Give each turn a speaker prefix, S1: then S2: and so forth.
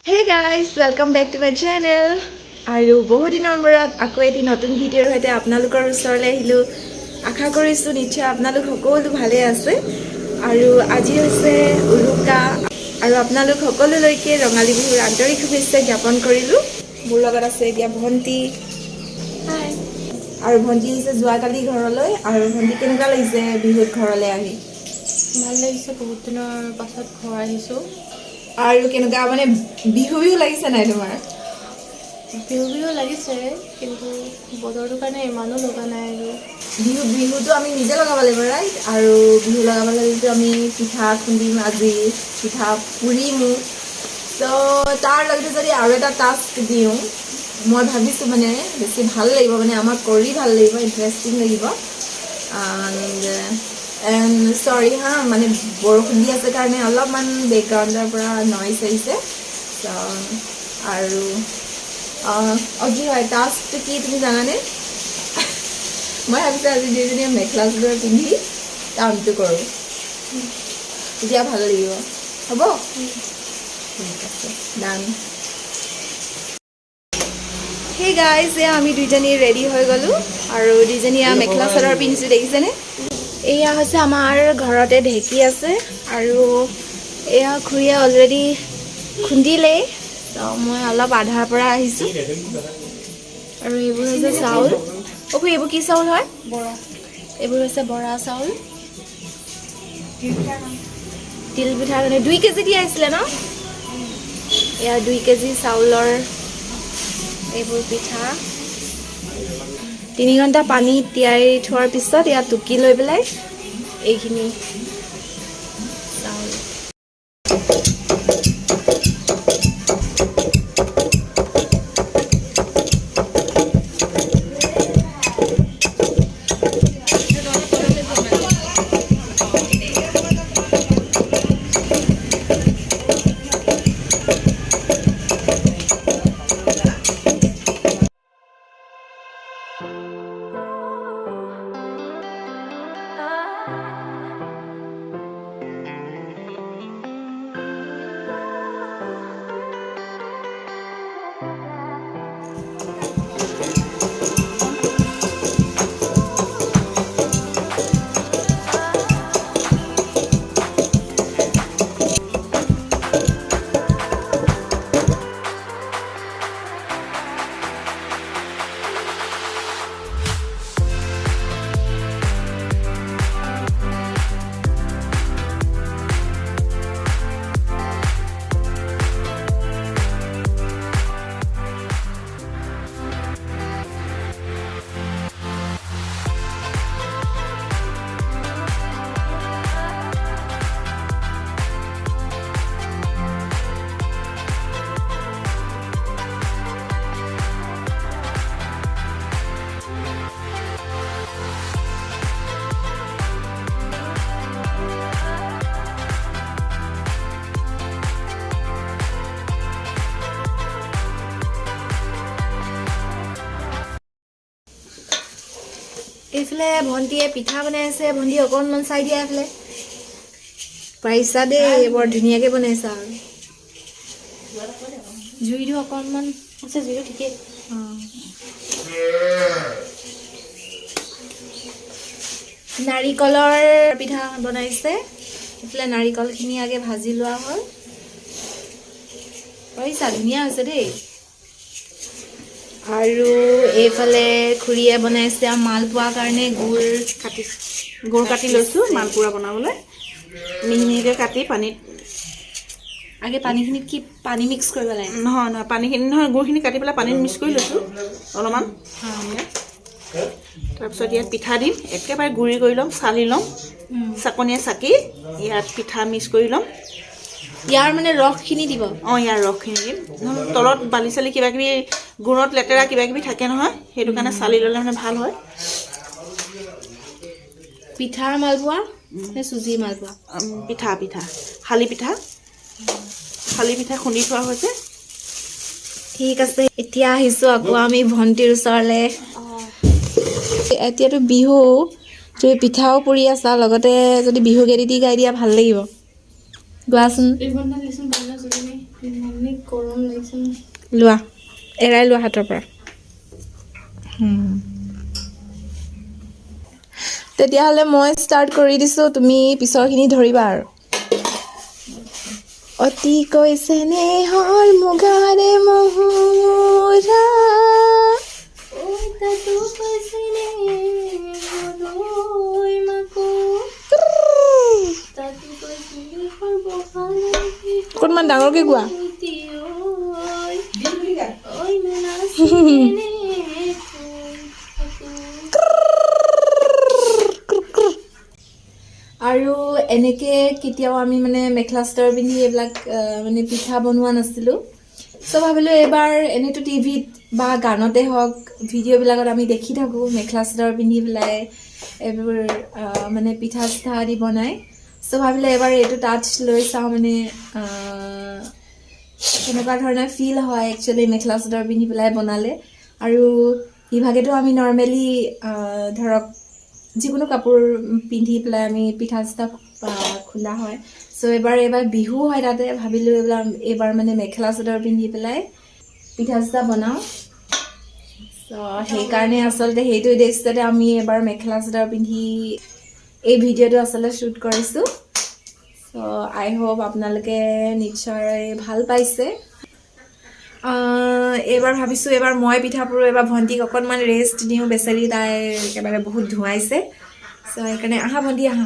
S1: Hey guys, welcome back to my channel. আৰু বহুত দিনৰ মূৰত আকৌ এটি নতুন ভিডিঅ'ৰ সৈতে আপোনালোকৰ ওচৰলৈ আহিলোঁ। আশা কৰিছোঁ নিশ্চয় আপোনালোক সকলো ভালে আছে। আৰু আজি হৈছে উৰুকা আৰু আপোনালোক সকলোলৈকে ৰঙালী বিহুৰ আন্তৰিক শুভেচ্ছা জ্ঞাপন কৰিলোঁ। মোৰ লগত আছে এতিয়া ভণ্টি। হাই। আৰু ভণ্টি আহিছে যোৱাকালি ঘৰলৈ। আৰু ভণ্টি কেনেকুৱা লাগিছে বিহুত ঘৰলৈ আহি?
S2: ভাল লাগিছে, বহুত দিনৰ পাছত ঘৰ আহিছোঁ।
S1: আৰু কেনেকুৱা মানে বিহু লাগিছে নাই তোমাৰ?
S2: বিহু লাগিছে, কিন্তু বতৰটোৰ কাৰণে ইমানো লগা নাই। আৰু
S1: বিহুটো আমি নিজে লগাব লাগিব ৰাইট। আৰু বিহু লগাব লাগিলেতো আমি পিঠা খুন্দিম, আজি পিঠা পুৰিমো। তো তাৰ লগতে যদি আৰু এটা টাস্ক দিওঁ, মই ভাবিছোঁ মানে বেছি ভাল লাগিব, মানে আমাক কৰি ভাল লাগিব, ইণ্টাৰেষ্টিং লাগিব। এণ্ড চৰি হা, মানে বৰষুণ দি আছে কাৰণে অলপমান বেকগ্ৰাউণ্ডৰ পৰা নইজ আহিছে। আৰু কি হয় টাস্কটো কি তুমি জানানে? মই ভাবিছোঁ আজি দুইজনীয়ে মেখেলা চাদৰ পিন্ধি কামটো কৰোঁ, তেতিয়া ভাল লাগিব। হ'ব? ঠিক আছে, ডান। সেই গাইজ, এয়া আমি দুইজনী ৰেডি হৈ গ'লোঁ আৰু দুইজনীয়া মেখেলা চাদৰ পিন্ধিছোঁ, দেখিছেনে? এয়া হৈছে আমাৰ ঘৰতে ঢেঁকী আছে আৰু এয়া খুৰীয়ে অলৰেডি খুন্দিলেই, তো মই অলপ আধাৰ পৰা আহিছোঁ। আৰু এইবোৰ হৈছে চাউল। খুৰী এইবোৰ কি চাউল হয়?
S2: বৰা,
S1: এইবোৰ হৈছে বৰা চাউল। তিল পিঠাৰ কাৰণে 2 কেজি দি আহিছিলে ন? এয়া 2 কেজি চাউলৰ এইবোৰ পিঠা 3 ঘণ্টা পানীত তিয়াই থোৱাৰ পিছত ইয়াত টুকি লৈ পেলাই এইখিনি চাউল। এইফালে ভণ্টিয়ে পিঠা বনাই আছে। ভণ্টি অকণমান চাই দিয়া এইফালে। পাৰিছা দেই, বৰ ধুনীয়াকৈ বনাইছা। আৰু জুইটো অকণমান আছে, জুইটো ঠিকেই। নাৰিকলৰ পিঠা বনাইছে। এইফালে নাৰিকলখিনি আগে ভাজি লোৱা হ'ল। পাৰিছা, ধুনীয়া হৈছে দেই। আৰু এইফালে খুৰীয়ে বনাইছে মালপোৱাৰ কাৰণে
S2: গুড় কাটি লৈছোঁ মালপোৱা বনাবলৈ। মিহি মিহিকৈ কাটি পানীত,
S1: আগে পানীখিনিত কি পানী মিক্স কৰিব লাগে?
S2: নহয় পানীখিনি নহয়, গুড়খিনি কাটি পেলাই পানীত মিক্স কৰি লৈছোঁ অলপমান। তাৰপিছত ইয়াত পিঠা দিম, একেবাৰে গুড়ি কৰি ল'ম, চালি ল'ম, চাকনিয়ে চাকি ইয়াত পিঠা মিক্স কৰি ল'ম।
S1: ইয়াৰ মানে ৰসখিনি দিব?
S2: ইয়াৰ ৰসখিনি দিম। তলত বালি চালি কিবাকিবি গুড়ত লেতেৰা কিবাকিবি থাকে নহয়, সেইটো কাৰণে চালি ল'লে মানে ভাল হয়।
S1: পিঠাৰ মালপোৱা নে চুজি মালপোৱা?
S2: পিঠা শালি পিঠা খুন্দি থোৱা হৈছে।
S1: ঠিক আছে, এতিয়া আহিছোঁ আকৌ আমি ভণ্টিৰ ওচৰলৈ। এতিয়াতো বিহু, তুমি পিঠাও পুৰি আছা, লগতে যদি বিহু গীত গাই দিয়া ভাল লাগিব। গোৱাচোন। লোৱা এৰাই লোৱা হাতৰ পৰা তেতিয়াহ'লে মই ষ্টাৰ্ট কৰি দিছোঁ তুমি পিছৰখিনি ধৰিবা আৰু অতিকৈ চেনেহৰ মুগাৰে মহুৰা অকণমান ডাঙৰকৈ গোৱা আৰু এনেকৈ কেতিয়াও আমি মানে মেখেলা চাদৰ পিন্ধি এইবিলাক মানে পিঠা বনোৱা নাছিলোঁ চ' ভাবিলোঁ এইবাৰ এনেইতো টিভিত বা গানতে হওক ভিডিঅ'বিলাকত আমি দেখি থাকোঁ মেখেলা চাদৰ পিন্ধি পেলাই এইবোৰ মানে পিঠা চিঠা আদি বনাই চ' ভাবিলোঁ এবাৰ এইটো টাচ লৈ চাওঁ মানে কেনেকুৱা ধৰণৰ ফিল হয় একচুৱেলি মেখেলা চাদৰ পিন্ধি পেলাই বনালে আৰু ইভাগেতো আমি নৰ্মেলি ধৰক যিকোনো কাপোৰ পিন্ধি পেলাই আমি পিঠা চিঠা খোলা হয় চ' এইবাৰ বিহু হয় তাতে ভাবিলোঁ এইবাৰ মানে মেখেলা চাদৰ পিন্ধি পেলাই পিঠা চিঠা বনাওঁ চ' সেইকাৰণে আচলতে সেইটো উদ্দেশ্যতে আমি এবাৰ মেখেলা চাদৰ পিন্ধি এই ভিডিঅ'টো আচলতে শ্বুট কৰিছোঁ চ' আই হোপ আপোনালোকে নিশ্চয় ভাল পাইছে এইবাৰ ভাবিছোঁ এইবাৰ মই পিঠা পুৰো এইবাৰ ভণ্টিক অকণমান ৰেষ্ট দিওঁ বেচেৰি তাই একেবাৰে বহুত ধুৱাইছে চ' সেইকাৰণে আহা ভণ্টি আহা